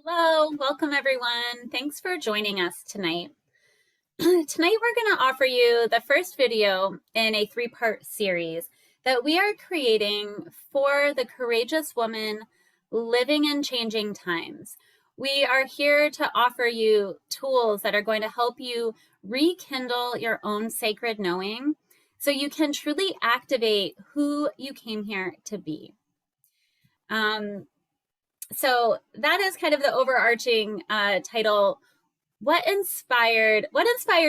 Hello, welcome everyone. Thanks for joining us tonight. Tonight we're going to offer you the first video in a three-part series that we are creating for the courageous woman living in changing times. We are here to offer you tools that are going to help you rekindle your own sacred knowing so you can truly activate who you came here to be. So that is kind of the overarching title. What inspired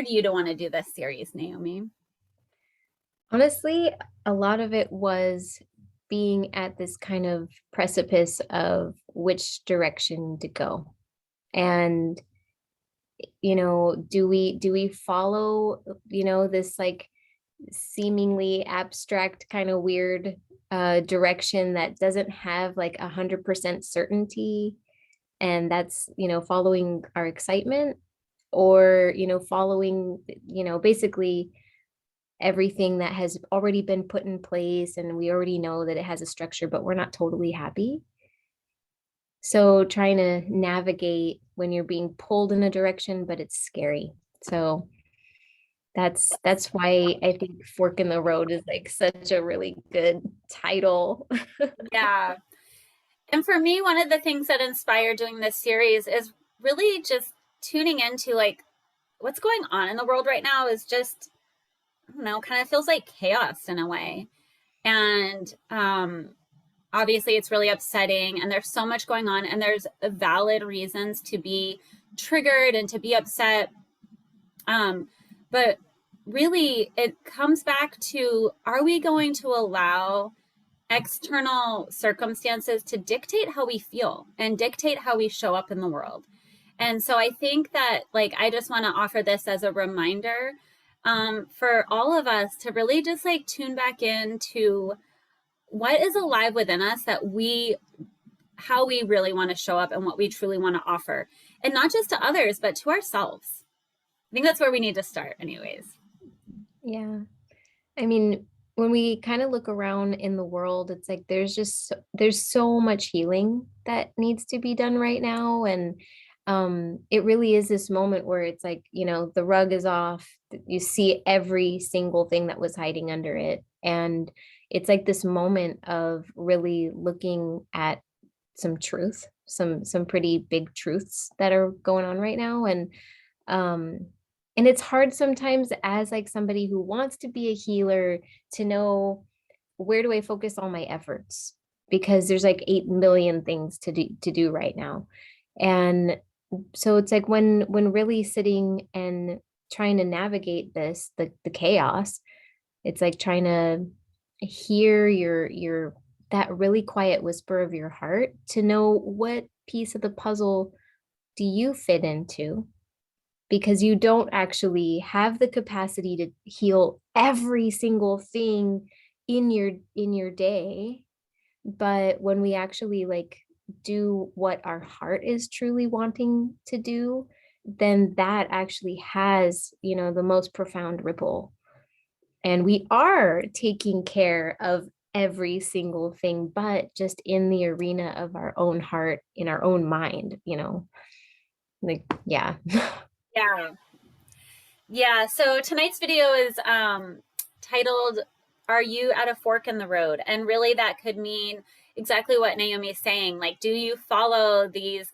you to want to do this series, Naomi? Honestly, a lot of it was being at this kind of precipice of which direction to go. And do we follow, this like seemingly abstract kind of weird direction that doesn't have like 100% certainty, and that's, following our excitement, or following, basically everything that has already been put in place, and we already know that it has a structure, but we're not totally happy. So trying to navigate when you're being pulled in a direction, but it's scary. So that's why I think Fork in the Road is like such a really good title. Yeah. And for me, one of the things that inspired doing this series is really just tuning into like what's going on in the world right now is just, I don't know, kind of feels like chaos in a way. And obviously it's really upsetting and there's so much going on and there's valid reasons to be triggered and to be upset. But really it comes back to, are we going to allow external circumstances to dictate how we feel and dictate how we show up in the world? And so I think that, like, I just want to offer this as a reminder for all of us to really just like tune back into what is alive within us, how we really want to show up and what we truly want to offer. And not just to others, but to ourselves. I think that's where we need to start, anyways. Yeah. I mean, when we kind of look around in the world, it's like there's so much healing that needs to be done right now. And it really is this moment where it's like, the rug is off. You see every single thing that was hiding under it. And it's like this moment of really looking at some truth, some pretty big truths that are going on right now. Um and it's hard sometimes as like somebody who wants to be a healer to know, where do I focus all my efforts, because there's like 8 million things to do right now. And so it's like when really sitting and trying to navigate the chaos, it's like trying to hear your that really quiet whisper of your heart to know what piece of the puzzle do you fit into, because you don't actually have the capacity to heal every single thing in your day. But when we actually like do what our heart is truly wanting to do, then that actually has, the most profound ripple, and we are taking care of every single thing, but just in the arena of our own heart, in our own mind, like, yeah. Yeah. Yeah. So tonight's video is titled, Are You at a Fork in the Road? And really that could mean exactly what Naomi is saying. Like, do you follow this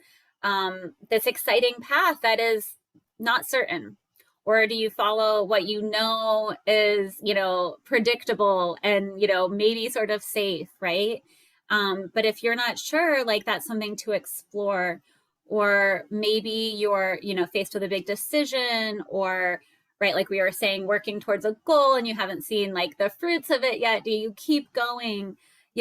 exciting path that is not certain? Or do you follow what you know is, predictable and, maybe sort of safe, right? But if you're not sure, like that's something to explore. Or maybe you're, faced with a big decision, or right, like we were saying, working towards a goal and you haven't seen like the fruits of it yet. Do you keep going?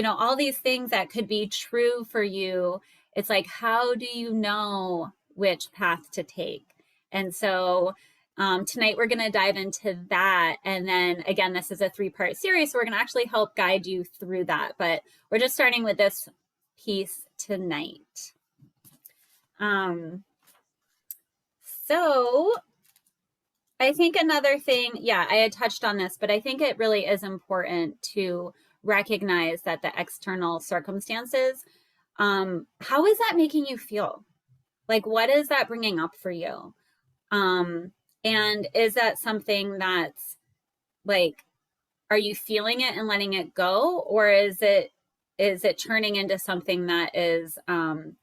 All these things that could be true for you. It's like, how do you know which path to take? And so tonight we're going to dive into that. And then again, this is a three-part series, so we're going to actually help guide you through that. But we're just starting with this piece tonight. So I think another thing, yeah, I had touched on this, but I think it really is important to recognize that the external circumstances, how is that making you feel? Like, what is that bringing up for you? Um, and is that something that's like, are you feeling it and letting it go, or is it turning into something that is kind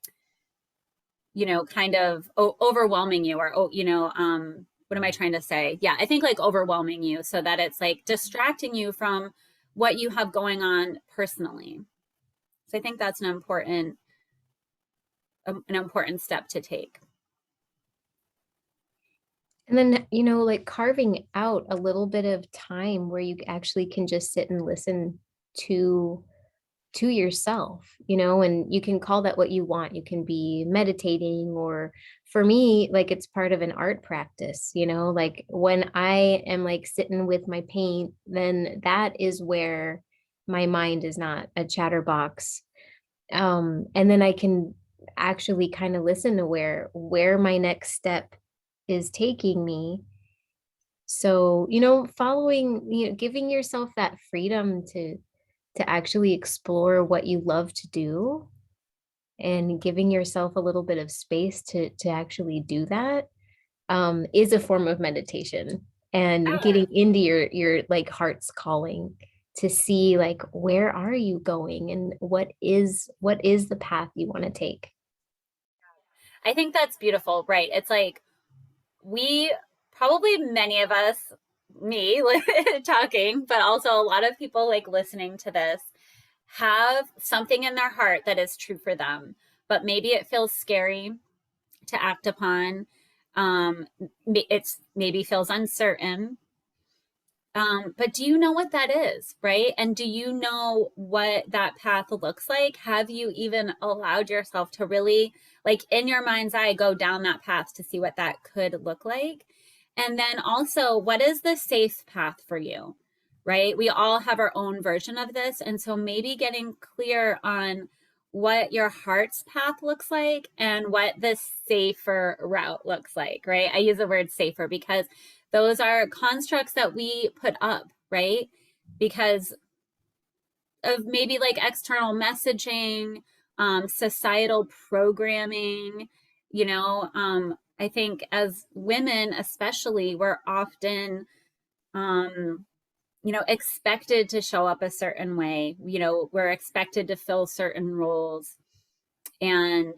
of overwhelming you, or what am I trying to say? Yeah, I think like overwhelming you, so that it's like distracting you from what you have going on personally. So I think that's an important step to take. And then, like carving out a little bit of time where you actually can just sit and listen to to yourself, and you can call that what you want. You can be meditating, or for me, like it's part of an art practice, like when I am like sitting with my paint, then that is where my mind is not a chatterbox. And then I can actually kind of listen to where my next step is taking me. So, following, giving yourself that freedom to actually explore what you love to do, and giving yourself a little bit of space to actually do that, is a form of meditation, and Yeah. getting into your like heart's calling, to see like where are you going, and what is the path you want to take. I think that's beautiful, right? It's like we probably many of us, me talking, but also a lot of people like listening to this, have something in their heart that is true for them, but maybe it feels scary to act upon. It's maybe feels uncertain. But do you know what that is, right? And do you know what that path looks like? Have you even allowed yourself to really, like in your mind's eye, go down that path to see what that could look like? And then also, what is the safe path for you, right? We all have our own version of this. And so maybe getting clear on what your heart's path looks like and what the safer route looks like, right? I use the word safer because those are constructs that we put up, right? Because of maybe like external messaging, societal programming, I think as women, especially, we're often, um, expected to show up a certain way. We're expected to fill certain roles. And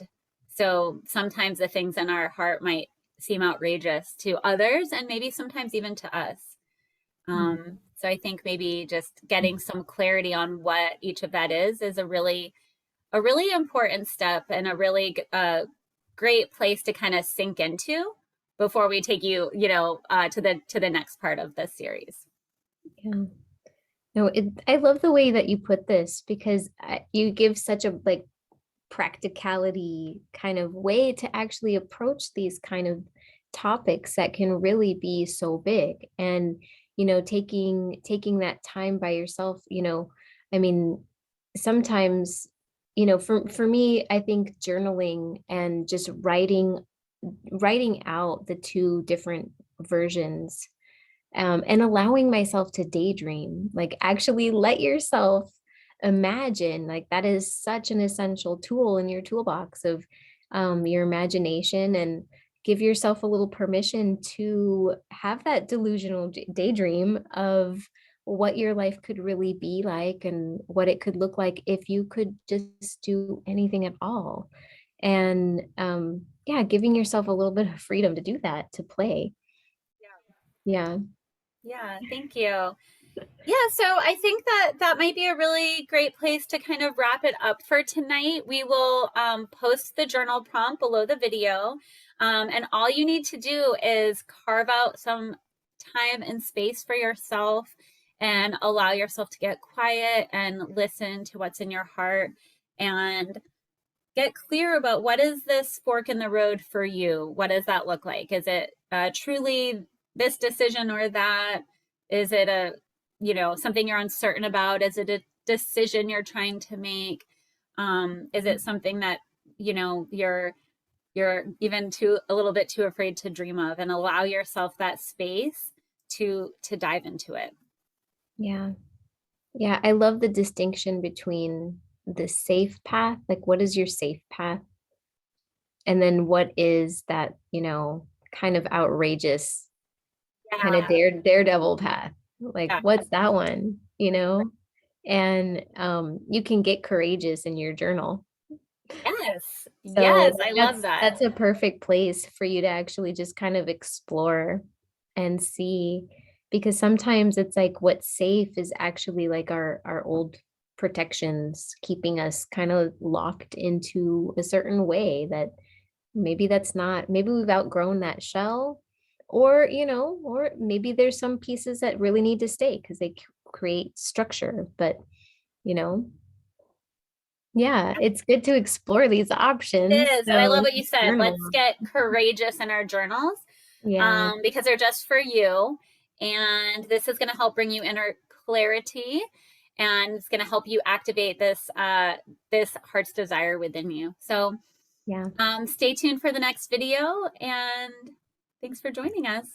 so sometimes the things in our heart might seem outrageous to others and maybe sometimes even to us. So I think maybe just getting some clarity on what each of that is a really important step, and a really great place to kind of sink into before we take you, to the next part of this series. Yeah. No, I love the way that you put this, because you give such a like practicality kind of way to actually approach these kind of topics that can really be so big. And taking that time by yourself, I mean, sometimes, for me, I think journaling and just writing out the two different versions, and allowing myself to daydream, like actually let yourself imagine. Like that is such an essential tool in your toolbox of your imagination, and give yourself a little permission to have that delusional daydream of what your life could really be like, and what it could look like if you could just do anything at all. And yeah, giving yourself a little bit of freedom to do that, to play. Yeah. Yeah, thank you. Yeah, so I think that that might be a really great place to kind of wrap it up for tonight. We will post the journal prompt below the video. And all you need to do is carve out some time and space for yourself and allow yourself to get quiet and listen to what's in your heart, and get clear about what is this fork in the road for you. What does that look like? Is it truly this decision or that? Is it something you're uncertain about? Is it a decision you're trying to make? Is it something that you're even too a little bit too afraid to dream of? And allow yourself that space to dive into it. Yeah. Yeah, I love the distinction between the safe path. Like, what is your safe path? And then what is that, kind of outrageous kind of Yeah. daredevil path? Like, Yeah. what's that one, And you can get courageous in your journal. Yes. So Yes. I love that's that. that's a perfect place for you to actually just kind of explore and see, because sometimes it's like what's safe is actually like our old protections keeping us kind of locked into a certain way that maybe that's not, maybe we've outgrown that shell, or or maybe there's some pieces that really need to stay because they create structure. But you know yeah, it's good to explore these It options. is. And I love So what you said. journal. Let's get courageous in our journals, Yeah, because they're just for you. And this is going to help bring you inner clarity, and it's going to help you activate this heart's desire within you. So yeah. stay tuned for the next video, and thanks for joining us.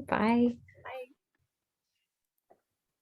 Bye.